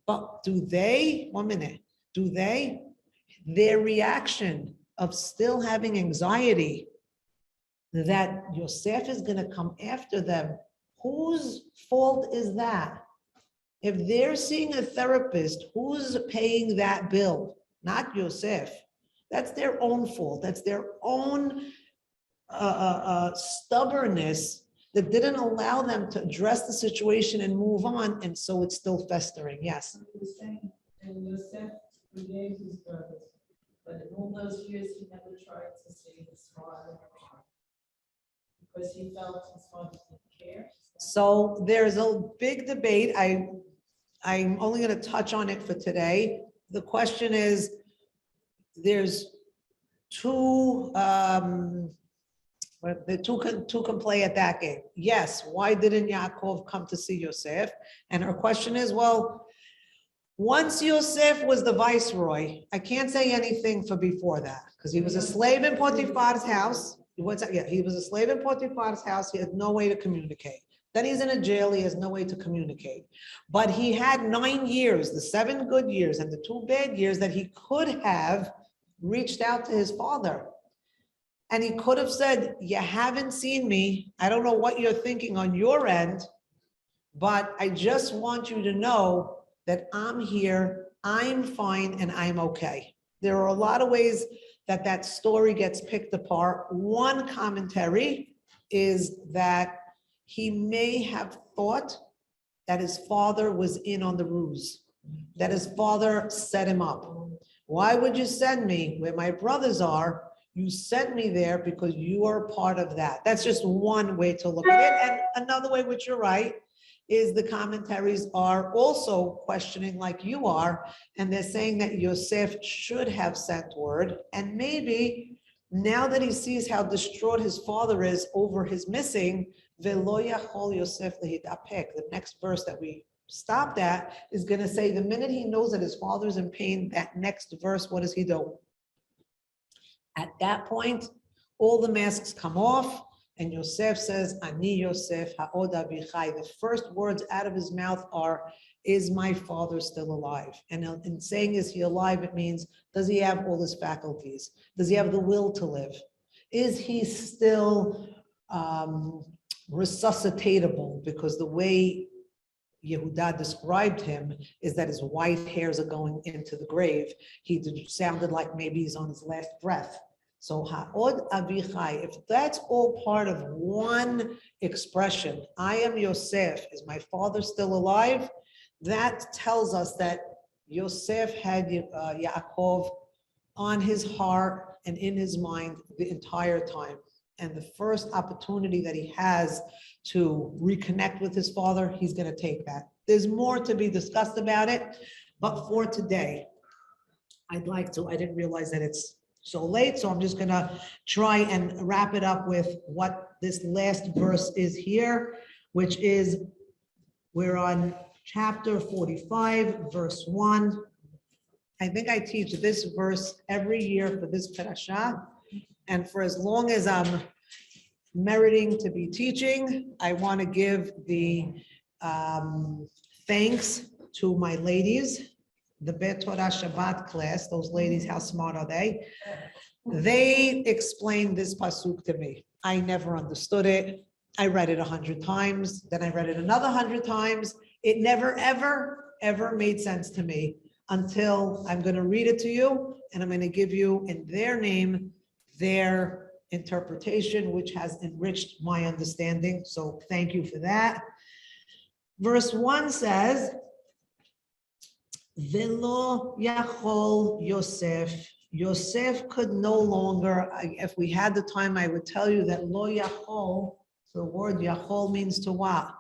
But do they, 1 minute, do they, their reaction of still having anxiety that Yosef is going to come after them, whose fault is that? If they're seeing a therapist, who's paying that bill? Not Yosef. That's their own fault. That's their own stubbornness that didn't allow them to address the situation and move on, and so it's still festering. Yes. He was saying, and Yosef forgave his brothers, but in all those years he never tried to see his father because he felt his father didn't care. So there's a big debate. I'm only going to touch on it for today. The question is, there's two. The two can play at that game. Yes, why didn't Yaakov come to see Yosef? And her question is, well, once Yosef was the viceroy, I can't say anything for before that, because he was a slave in Potiphar's house. He was a slave in Potiphar's house. He had no way to communicate. Then he's in a jail. He has no way to communicate. But he had 9 years, the 7 good years and the 2 bad years, that he could have reached out to his father. And he could have said, you haven't seen me. I don't know what you're thinking on your end, but I just want you to know that I'm here, I'm fine, and I'm okay. There are a lot of ways that that story gets picked apart. One commentary is that he may have thought that his father was in on the ruse, that his father set him up. Why would you send me where my brothers are? You sent me there because you are part of that. That's just one way to look at it. And another way, which you're right, is the commentaries are also questioning like you are, and they're saying that Yosef should have sent word, and maybe now that he sees how distraught his father is over his missing, Velo yachol Yosef lehidapek, the next verse that we stopped at is going to say the minute he knows that his father's in pain, that next verse, what does he do? At that point, all the masks come off, and Yosef says, Ani Yosef ha'od avichai. The first words out of his mouth are, is my father still alive? And in saying, is he alive, it means, does he have all his faculties? Does he have the will to live? Is he still resuscitatable? Because the way Yehuda described him is that his white hairs are going into the grave. He sounded like maybe he's on his last breath. So ha'od avichai, if that's all part of one expression, I am Yosef, is my father still alive? That tells us that Yosef had Yaakov on his heart and in his mind the entire time. And the first opportunity that he has to reconnect with his father, he's going to take that. There's more to be discussed about it, but for today, I didn't realize that it's so late, so I'm just going to try and wrap it up with what this last verse is here, which is, we're on chapter 45, verse 1. I think I teach this verse every year for this parasha. And for as long as I'm meriting to be teaching, I want to give the thanks to my ladies, the Bet Torah Shabbat class. Those ladies, how smart are they? They explained this pasuk to me. I never understood it. I read it 100 times. Then I read it another 100 times. It never, ever, ever made sense to me until I'm going to read it to you, and I'm going to give you in their name their interpretation, which has enriched my understanding. So thank you for that. Verse 1 says, Velo yachol Yosef. Yosef could no longer, if we had the time, I would tell you that lo yachol, the word yachol means to what?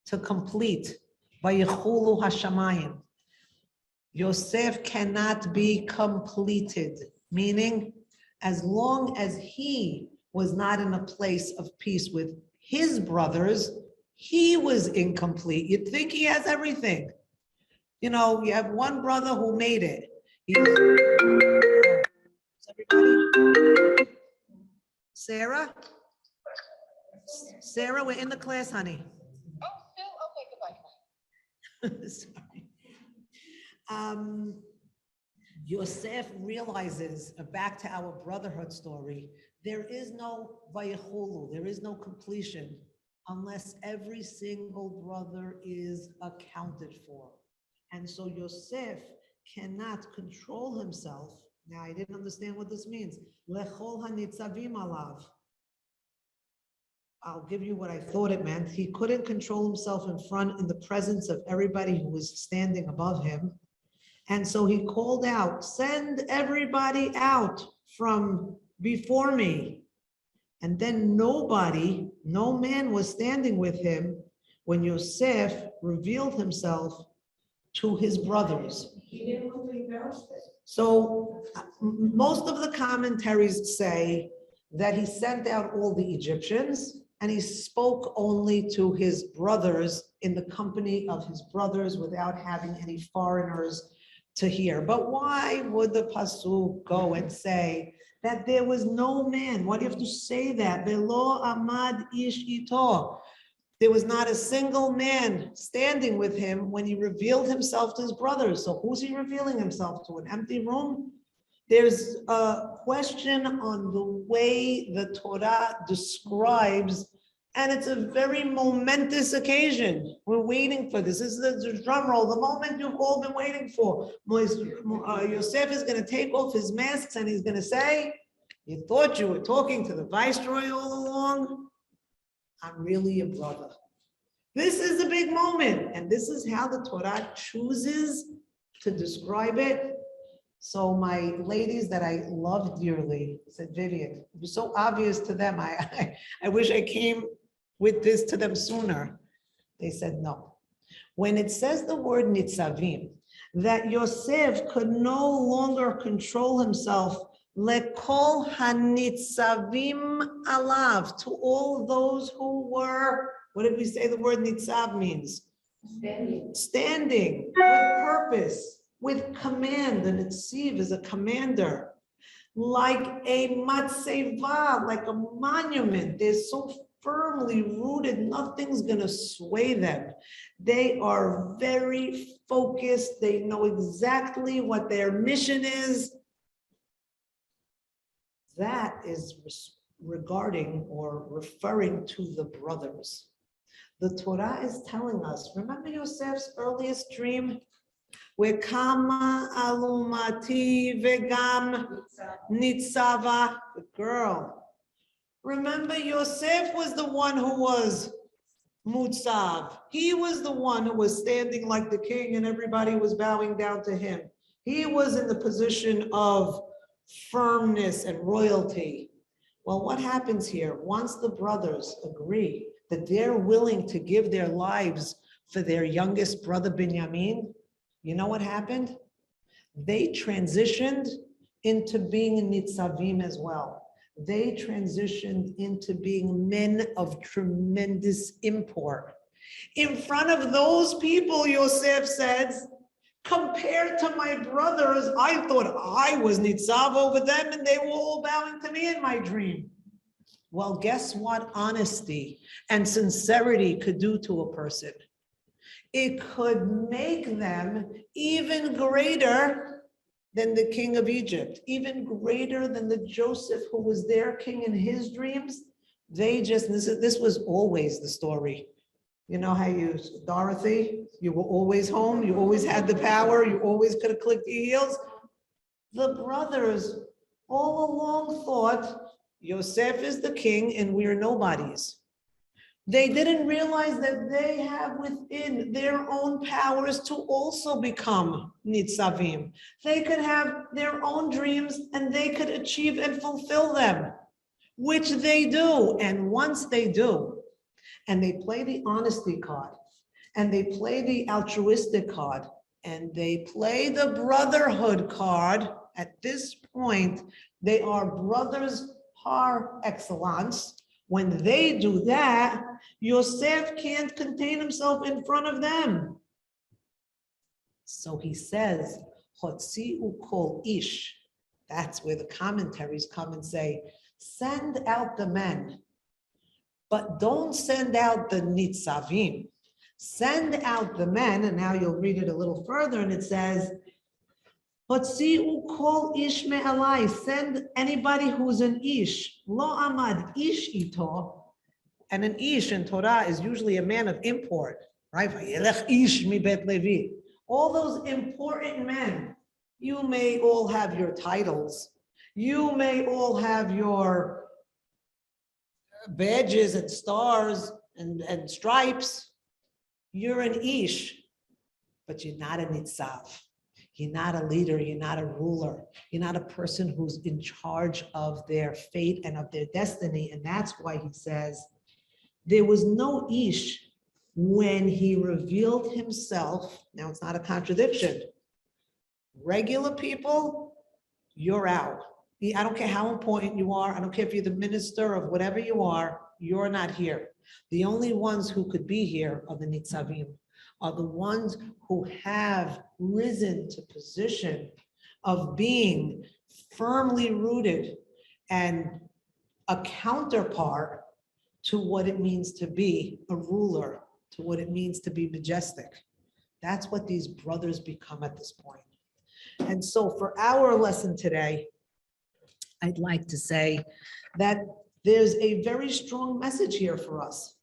To complete. Vayichulu hashamayim. Yosef cannot be completed, meaning as long as he was not in a place of peace with his brothers, he was incomplete. You'd think he has everything. You know, you have one brother who made it. Everybody? Sarah? Sarah, we're in the class, honey. Oh, still? Okay, goodbye. Sorry. Yosef realizes, back to our brotherhood story, there is no vayichulu, there is no completion unless every single brother is accounted for. And so Yosef cannot control himself. Now, I didn't understand what this means. Lechol hanitzavim alav. I'll give you what I thought it meant. He couldn't control himself in the presence of everybody who was standing above him. And so he called out, send everybody out from before me. And then no man was standing with him when Yosef revealed himself to his brothers. He didn't want to embarrass them. So most of the commentaries say that he sent out all the Egyptians and he spoke only to his brothers in the company of his brothers without having any foreigners to hear. But why would the pasuk go and say that there was no man? Why do you have to say that? Velo amad ish ito. There was not a single man standing with him when he revealed himself to his brothers. So who's he revealing himself to? An empty room? There's a question on the way the Torah describes, and it's a very momentous occasion. We're waiting for this. This is the drum roll, the moment you've all been waiting for. Yosef is going to take off his masks and he's going to say, you thought you were talking to the viceroy all along? I'm really your brother. This is a big moment, and this is how the Torah chooses to describe it. So my ladies that I love dearly said, Vivien, it was so obvious to them. I wish I came with this to them sooner. They said no. When it says the word nitzavim, that Yosef could no longer control himself, lekol hanitzavim alav, to all those who were, what did we say the word nitzav means? Standing with purpose, with command. The nitziv is a commander, like a matzeva, like a monument. They're so firmly rooted, nothing's gonna sway them. They are very focused. They know exactly what their mission is. That is regarding or referring to the brothers. The Torah is telling us, remember Yosef's earliest dream? Where Kama alumati vegam nitzava, the girl. Remember, Yosef was the one who was mutzav. He was the one who was standing like the king and everybody was bowing down to him. He was in the position of firmness and royalty. Well, what happens here? Once the brothers agree that they're willing to give their lives for their youngest brother, Binyamin, you know what happened? They transitioned into being nitzavim as well. They transitioned into being men of tremendous import. In front of those people, Yosef says, compared to my brothers, I thought I was nitzav over them and they were all bowing to me in my dream. Well, guess what honesty and sincerity could do to a person? It could make them even greater than the king of Egypt, even greater than the Joseph who was their king in his dreams. They just, this was always the story. You know how you, Dorothy, you were always home, you always had the power, you always could have clicked your heels. The brothers all along thought Yosef is the king and we're nobodies. They didn't realize that they have within their own powers to also become nitzavim. They could have their own dreams and they could achieve and fulfill them, which they do. And once they do, and they play the honesty card, and they play the altruistic card, and they play the brotherhood card, at this point, they are brothers par excellence. When they do that, Yosef can't contain himself in front of them. So he says, Hotzi'u kol ish. That's where the commentaries come and say, send out the men, but don't send out the nitzavim. Send out the men, and now you'll read it a little further, and it says, Hotzi'u kol ish me'alai. Send anybody who's an ish. Lo amad ish ito. And an ish in Torah is usually a man of import, right? Vayelech ish mi bet Levi. All those important men. You may all have your titles. You may all have your badges and stars and stripes. You're an ish, but you're not a nitzav. You're not a leader, you're not a ruler. You're not a person who's in charge of their fate and of their destiny. And that's why he says, there was no ish when he revealed himself. Now it's not a contradiction. Regular people, you're out. I don't care how important you are. I don't care if you're the minister of whatever you are, you're not here. The only ones who could be here are the nitzavim, are the ones who have risen to position of being firmly rooted and a counterpart to what it means to be a ruler, to what it means to be majestic. That's what these brothers become at this point. And so for our lesson today, I'd like to say that there's a very strong message here for us.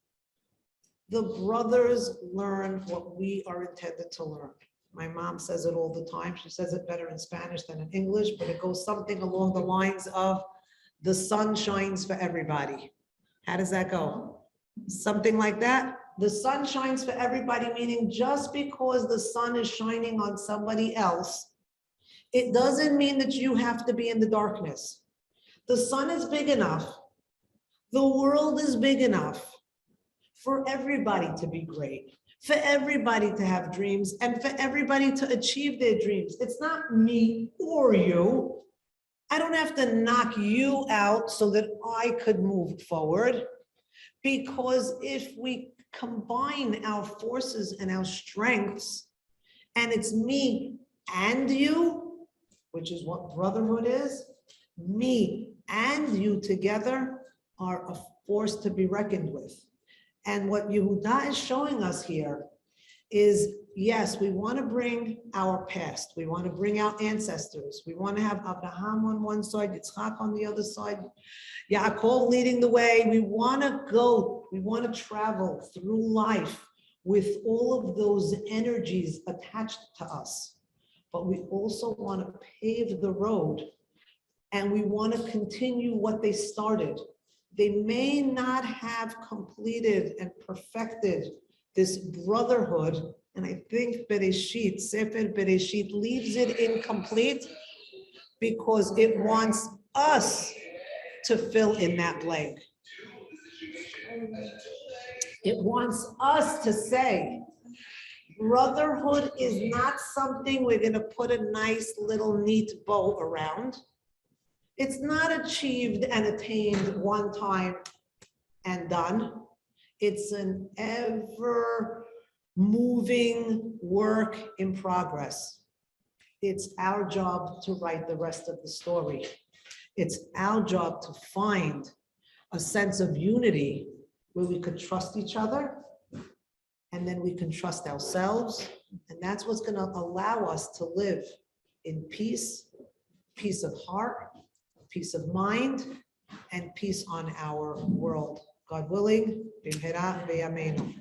The brothers learn what we are intended to learn. My mom says it all the time. She says it better in Spanish than in English, but it goes something along the lines of the sun shines for everybody. How does that go? Something like that. The sun shines for everybody, meaning just because the sun is shining on somebody else, It doesn't mean that you have to be in the darkness. The sun is big enough. The world is big enough for everybody to be great, for everybody to have dreams, and for everybody to achieve their dreams. It's not me or you. I don't have to knock you out so that I could move forward. Because if we combine our forces and our strengths, and it's me and you, which is what brotherhood is, me and you together are a force to be reckoned with. And what Yehuda is showing us here is, yes, we want to bring our past. We want to bring our ancestors. We want to have Abraham on one side, Yitzchak on the other side, Yaakov leading the way. We want to travel through life with all of those energies attached to us. But we also want to pave the road, and we want to continue what they started. They may not have completed and perfected this brotherhood, and I think Bereshit, Sefer Bereshit, leaves it incomplete because it wants us to fill in that blank. It wants us to say, brotherhood is not something we're going to put a nice little neat bow around. It's not achieved and attained one time and done. It's an ever moving work in progress. It's our job to write the rest of the story. It's our job to find a sense of unity where we could trust each other, and then we can trust ourselves. And that's what's going to allow us to live in peace, peace of heart, peace of mind, and peace on our world. God willing, bimhera v'yameinu.